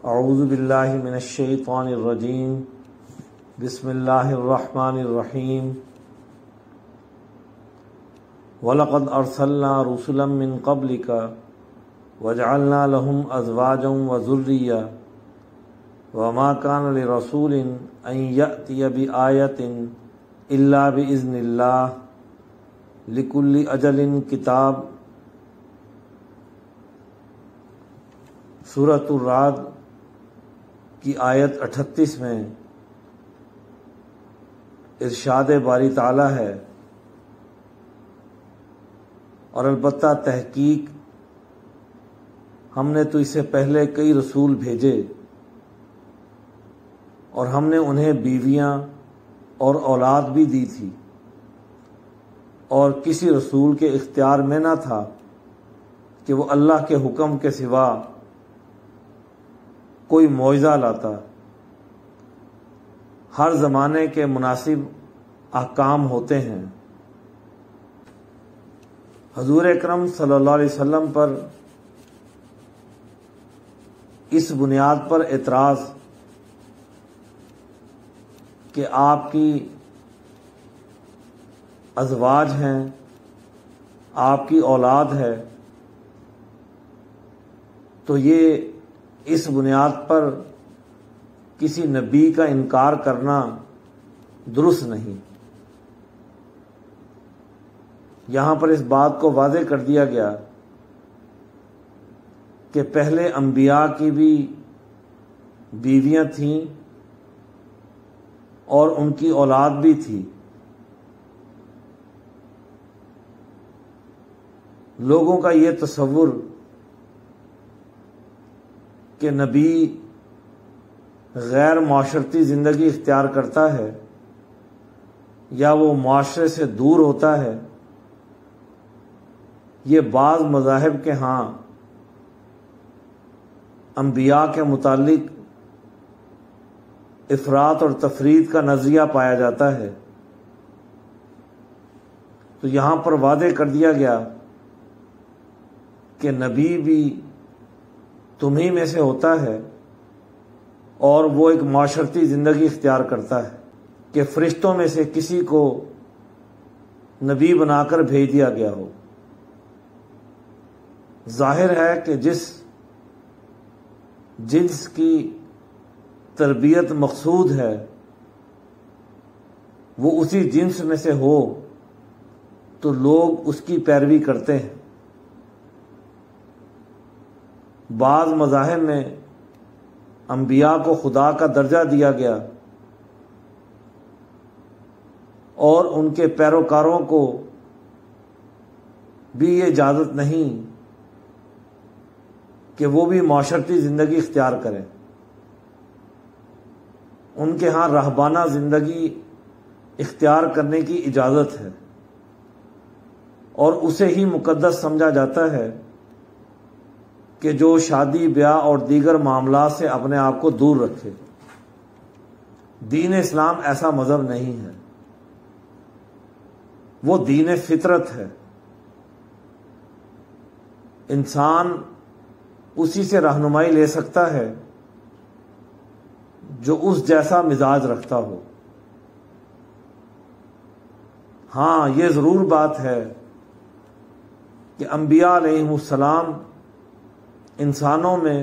اعوذ باللہ من الشیطان الرجیم بسم اللہ الرحمن الرحیم وَلَقَدْ أَرْسَلْنَا رُسُلًا مِّن قَبْلِكَ وَجَعَلْنَا لَهُمْ أَزْوَاجًا وَذُرِّيَّةً وَمَا كَانَ لِرَسُولٍ أَن يَأْتِيَ بِآيَةٍ إِلَّا بِإِذْنِ اللَّهِ لِكُلِّ أَجَلٍ کتاب۔ سورۃ الرعد کی آیت 38 میں ارشاد باری تعالی ہے، اور البتہ تحقیق ہم نے تو اس سے پہلے کئی رسول بھیجے، اور ہم نے انہیں بیویاں اور اولاد بھی دی تھی، اور کسی رسول کے اختیار میں نہ تھا کہ وہ اللہ کے حکم کے سوا کوئی معجزہ لاتا۔ ہر زمانے کے مناسب احکام ہوتے ہیں۔ حضور اکرم صلی اللہ علیہ وسلم پر اس بنیاد پر اعتراض کہ آپ کی ازواج ہیں، آپ کی اولاد ہے، تو یہ اس بنیاد پر کسی نبی کا انکار کرنا درست نہیں۔ یہاں پر اس بات کو واضح کر دیا گیا کہ پہلے انبیاء کی بھی بیویاں تھیں اور ان کی اولاد بھی تھی۔ لوگوں کا یہ تصور کہ نبی غیر معاشرتی زندگی اختیار کرتا ہے یا وہ معاشرے سے دور ہوتا ہے، یہ بعض مذاہب کے ہاں انبیاء کے متعلق افراط اور تفرید کا نظریہ پایا جاتا ہے۔ تو یہاں پر واضح کر دیا گیا کہ نبی بھی تمہیں میں سے ہوتا ہے، اور وہ ایک معاشرتی زندگی اختیار کرتا ہے کہ فرشتوں میں سے کسی کو نبی بنا کر بھیج دیا گیا ہو۔ ظاہر ہے کہ جس جنس کی تربیت مقصود ہے وہ اسی جنس میں سے ہو تو لوگ اس کی پیروی کرتے ہیں۔ بعض مذاہب میں انبیاء کو خدا کا درجہ دیا گیا، اور ان کے پیروکاروں کو بھی یہ اجازت نہیں کہ وہ بھی معاشرتی زندگی اختیار کریں۔ ان کے ہاں راہبانہ زندگی اختیار کرنے کی اجازت ہے، اور اسے ہی مقدس سمجھا جاتا ہے کہ جو شادی بیاہ اور دیگر معاملات سے اپنے آپ کو دور رکھے۔ دین اسلام ایسا مذہب نہیں ہے، وہ دین فطرت ہے۔ انسان اسی سے رہنمائی لے سکتا ہے جو اس جیسا مزاج رکھتا ہو۔ ہاں، یہ ضرور بات ہے کہ انبیاء علیہم السلام انسانوں میں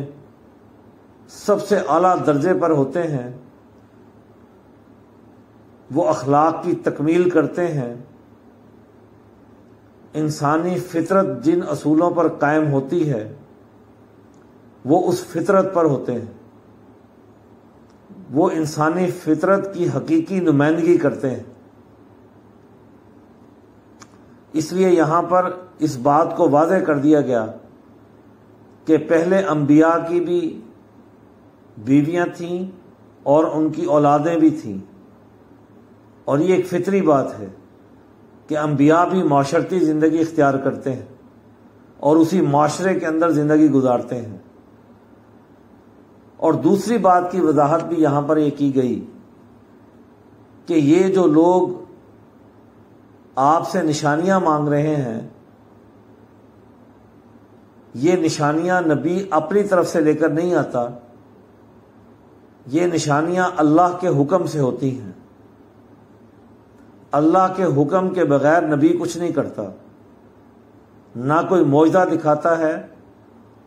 سب سے اعلیٰ درجے پر ہوتے ہیں، وہ اخلاق کی تکمیل کرتے ہیں۔ انسانی فطرت جن اصولوں پر قائم ہوتی ہے وہ اس فطرت پر ہوتے ہیں، وہ انسانی فطرت کی حقیقی نمائندگی کرتے ہیں۔ اس لیے یہاں پر اس بات کو واضح کر دیا گیا کہ پہلے انبیاء کی بھی بیویاں تھیں اور ان کی اولادیں بھی تھیں، اور یہ ایک فطری بات ہے کہ انبیاء بھی معاشرتی زندگی اختیار کرتے ہیں اور اسی معاشرے کے اندر زندگی گزارتے ہیں۔ اور دوسری بات کی وضاحت بھی یہاں پر یہ کی گئی کہ یہ جو لوگ آپ سے نشانیاں مانگ رہے ہیں، یہ نشانیاں نبی اپنی طرف سے لے کر نہیں آتا، یہ نشانیاں اللہ کے حکم سے ہوتی ہیں۔ اللہ کے حکم کے بغیر نبی کچھ نہیں کرتا، نہ کوئی معجزہ دکھاتا ہے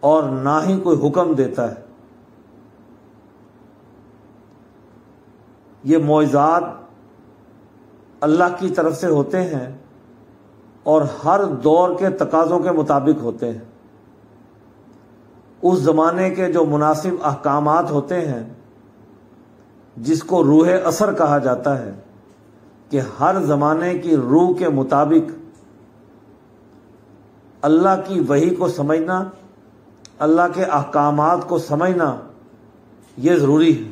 اور نہ ہی کوئی حکم دیتا ہے۔ یہ معجزات اللہ کی طرف سے ہوتے ہیں اور ہر دور کے تقاضوں کے مطابق ہوتے ہیں۔ اس زمانے کے جو مناسب احکامات ہوتے ہیں، جس کو روح اثر کہا جاتا ہے، کہ ہر زمانے کی روح کے مطابق اللہ کی وحی کو سمجھنا، اللہ کے احکامات کو سمجھنا یہ ضروری ہے۔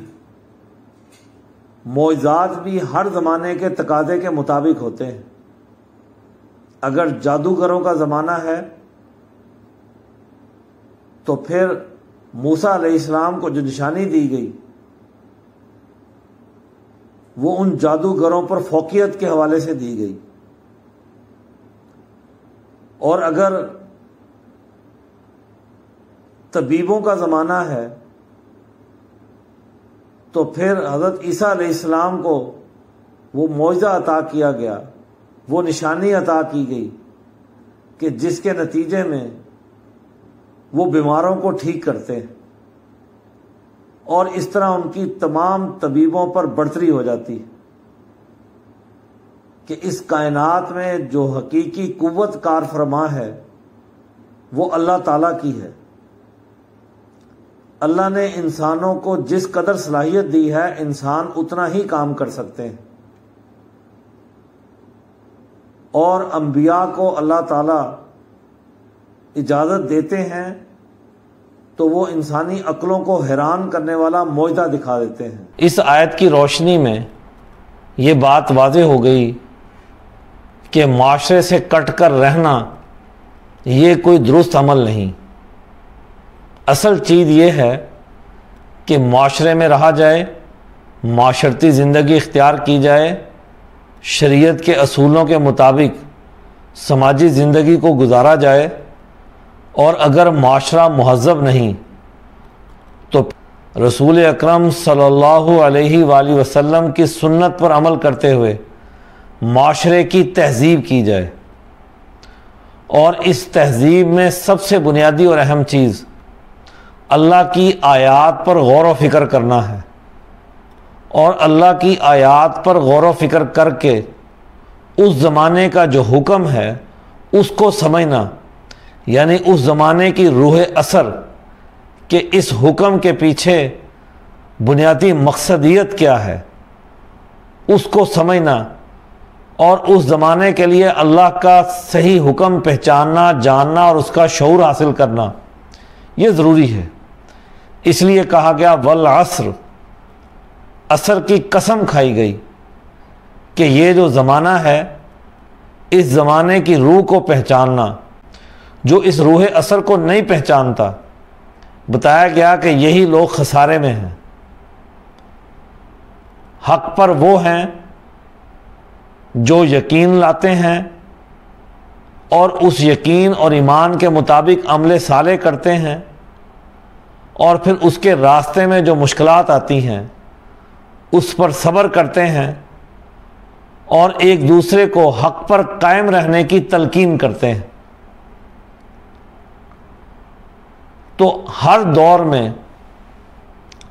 معجزات بھی ہر زمانے کے تقاضے کے مطابق ہوتے ہیں۔ اگر جادوگروں کا زمانہ ہے تو پھر موسیٰ علیہ السلام کو جو نشانی دی گئی وہ ان جادوگروں پر فوقیت کے حوالے سے دی گئی، اور اگر طبیبوں کا زمانہ ہے تو پھر حضرت عیسیٰ علیہ السلام کو وہ معجزہ عطا کیا گیا، وہ نشانی عطا کی گئی کہ جس کے نتیجے میں وہ بیماروں کو ٹھیک کرتے ہیں، اور اس طرح ان کی تمام طبیبوں پر برتری ہو جاتی ہے کہ اس کائنات میں جو حقیقی قوت کار فرما ہے وہ اللہ تعالیٰ کی ہے۔ اللہ نے انسانوں کو جس قدر صلاحیت دی ہے، انسان اتنا ہی کام کر سکتے ہیں، اور انبیاء کو اللہ تعالیٰ اجازت دیتے ہیں تو وہ انسانی عقلوں کو حیران کرنے والا معجزہ دکھا دیتے ہیں۔ اس آیت کی روشنی میں یہ بات واضح ہو گئی کہ معاشرے سے کٹ کر رہنا یہ کوئی درست عمل نہیں۔ اصل چیز یہ ہے کہ معاشرے میں رہا جائے، معاشرتی زندگی اختیار کی جائے، شریعت کے اصولوں کے مطابق سماجی زندگی کو گزارا جائے، اور اگر معاشرہ مہذب نہیں تو رسول اکرم صلی اللہ علیہ وآلہ وسلم کی سنت پر عمل کرتے ہوئے معاشرے کی تہذیب کی جائے۔ اور اس تہذیب میں سب سے بنیادی اور اہم چیز اللہ کی آیات پر غور و فکر کرنا ہے، اور اللہ کی آیات پر غور و فکر کر کے اس زمانے کا جو حکم ہے اس کو سمجھنا، یعنی اس زمانے کی روح اثر کہ اس حکم کے پیچھے بنیادی مقصدیت کیا ہے اس کو سمجھنا، اور اس زمانے کے لیے اللہ کا صحیح حکم پہچاننا، جاننا اور اس کا شعور حاصل کرنا یہ ضروری ہے۔ اس لیے کہا گیا والعصر، عصر کی قسم کھائی گئی کہ یہ جو زمانہ ہے اس زمانے کی روح کو پہچاننا۔ جو اس روح اثر کو نہیں پہچانتا، بتایا گیا کہ یہی لوگ خسارے میں ہیں۔ حق پر وہ ہیں جو یقین لاتے ہیں اور اس یقین اور ایمان کے مطابق عمل صالح کرتے ہیں، اور پھر اس کے راستے میں جو مشکلات آتی ہیں اس پر صبر کرتے ہیں، اور ایک دوسرے کو حق پر قائم رہنے کی تلقین کرتے ہیں۔ تو ہر دور میں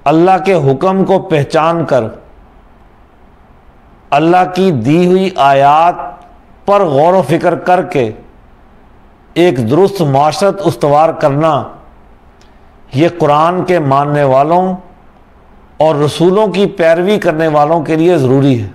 اللہ کے حکم کو پہچان کر اللہ کی دی ہوئی آیات پر غور و فکر کر کے ایک درست معاشرت استوار کرنا، یہ قرآن کے ماننے والوں اور رسولوں کی پیروی کرنے والوں کے لیے ضروری ہے۔